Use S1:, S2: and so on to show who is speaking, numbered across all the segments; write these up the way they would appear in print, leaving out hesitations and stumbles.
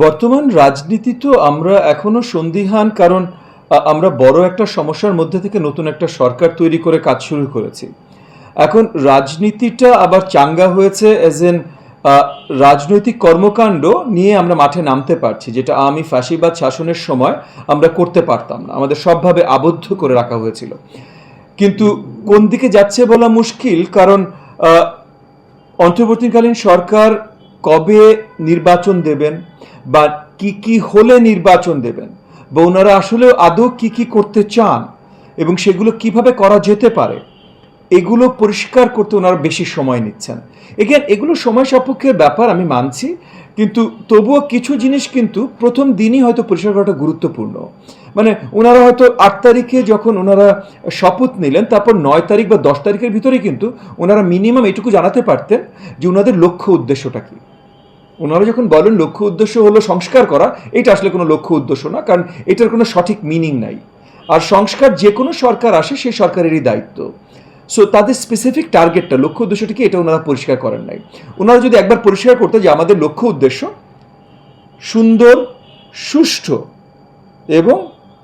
S1: বর্তমান রাজনীতি তো আমরা এখনো সন্দিহান, কারণ আমরা বড় একটা সমস্যার মধ্যে থেকে নতুন একটা সরকার তৈরি করে কাজ শুরু করেছি। এখন রাজনীতিটা আবার চাঙ্গা হয়েছে এজ এন রাজনৈতিক কর্মকাণ্ড নিয়ে আমরা মাঠে নামতে পারছি, যেটা আওয়ামী ফ্যাসিবাদ শাসনের সময় আমরা করতে পারতাম না, আমাদের সবভাবে আবদ্ধ করে রাখা হয়েছিল। কিন্তু কোন দিকে যাচ্ছে বলা মুশকিল, কারণ অন্তর্বর্তীকালীন সরকার কবে নির্বাচন দেবেন বা কি কি হলে নির্বাচন দেবেন বা ওনারা আসলে আদৌ কি কি করতে চান এবং সেগুলো কিভাবে করা যেতে পারে, এগুলো পরিষ্কার করতে ওনারা বেশি সময় নিচ্ছেন। এগেন এগুলো সময় সাপেক্ষের ব্যাপার, আমি মানছি, কিন্তু তবুও কিছু জিনিস কিন্তু প্রথম দিনই হয়তো পরিষ্কার করাটা গুরুত্বপূর্ণ। মানে ওনারা হয়তো 8 তারিখে যখন ওনারা শপথ নিলেন, তারপর 9 তারিখ বা 10 তারিখের ভিতরে কিন্তু ওনারা মিনিমাম এটুকু জানাতে পারতেন যে ওনাদের লক্ষ্য উদ্দেশ্যটা কী। ওনারা যখন বলেন লক্ষ্য উদ্দেশ্য হলো সংস্কার করা, এটা আসলে কোনো লক্ষ্য উদ্দেশ্য না, কারণ এটার কোনো সঠিক মিনিং নাই। আর সংস্কার যে কোনো সরকার আসে সেই সরকারেরই দায়িত্ব। সো তাদের স্পেসিফিক টার্গেটটা, লক্ষ্য উদ্দেশ্যটা কি, এটা ওনারা পরিষ্কার করেন নাই। ওনারা যদি একবার পরিষ্কার করতে যে আমাদের লক্ষ্য উদ্দেশ্য সুন্দর, সুষ্ঠু এবং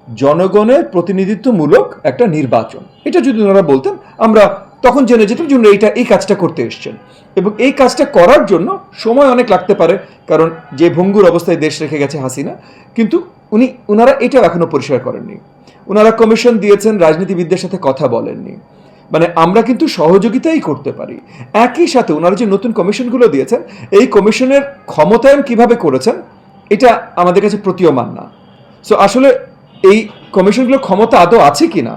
S1: জনগণের প্রতিনিধিত্বমূলক একটা নির্বাচন, এটা যদি ওনারা বলতেন, আমরা তখন জেনে যেতাম যে এই কাজটা করতে এসছেন। এবং এই কাজটা করার জন্য সময় অনেক লাগতে পারে, কারণ যে ভঙ্গুর অবস্থায় দেশ রেখে গেছে হাসিনা। কিন্তু ওনারা এটাও এখনো পরিষ্কার করেননি। ওনারা কমিশন দিয়েছেন, রাজনীতিবিদদের সাথে কথা বলেননি। মানে আমরা কিন্তু সহযোগিতাই করতে পারি। একই সাথে ওনারা যে নতুন কমিশনগুলো দিয়েছেন, এই কমিশনের ক্ষমতায়ন কিভাবে করেছেন এটা আমাদের কাছে প্রতীয়মান না। সো আসলে এই কমিশনগুলোর ক্ষমতা আদৌ আছে কি না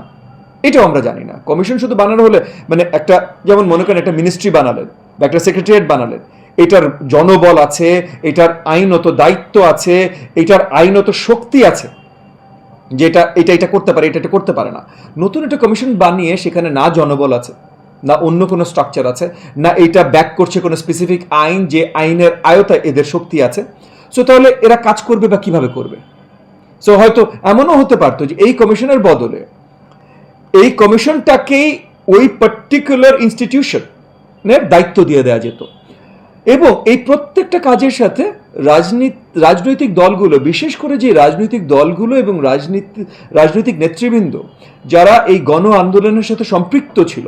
S1: এটাও আমরা জানি না। কমিশন শুধু বানানো হলে, মানে একটা, যেমন মনে করেন একটা মিনিস্ট্রি বানালেন বা একটা সেক্রেটারিয়েট বানালেন, এটার জনবল আছে, এটার আইনত দায়িত্ব আছে, এটার আইনত শক্তি আছে যেটা এটা করতে পারে, এটা করতে পারে না। নতুন একটা কমিশন বানিয়ে সেখানে না জনবল আছে, না অন্য কোনো স্ট্রাকচার আছে, না এটা ব্যাক করছে কোনো স্পেসিফিক আইন, যে আইনের আয়তায় এদের শক্তি আছে। সো তাহলে এরা কাজ করবে বা কিভাবে করবে? সো হয়তো এমনও হতে পারতো যে এই কমিশনের বদলে এই কমিশনটাকেই ওই পার্টিকুলার ইনস্টিটিউশনের দায়িত্ব দিয়ে দেওয়া যেত, এবং এই প্রত্যেকটা কাজের সাথে রাজনৈতিক দলগুলো, বিশেষ করে যে রাজনৈতিক দলগুলো এবং রাজনৈতিক নেতৃবৃন্দ যারা এই গণ আন্দোলনের সাথে সম্পৃক্ত ছিল,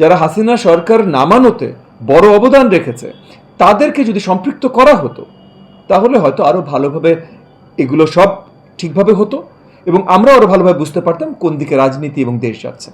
S1: যারা হাসিনা সরকার নামানোতে বড় অবদান রেখেছে, তাদেরকে যদি সম্পৃক্ত করা হতো তাহলে হয়তো আরো ভালোভাবে এগুলো সব ঠিকভাবে হতো এবং আমরা আরো ভালোভাবে বুঝতে পারতাম কোন দিকে রাজনীতি এবং দেশ যাচ্ছে।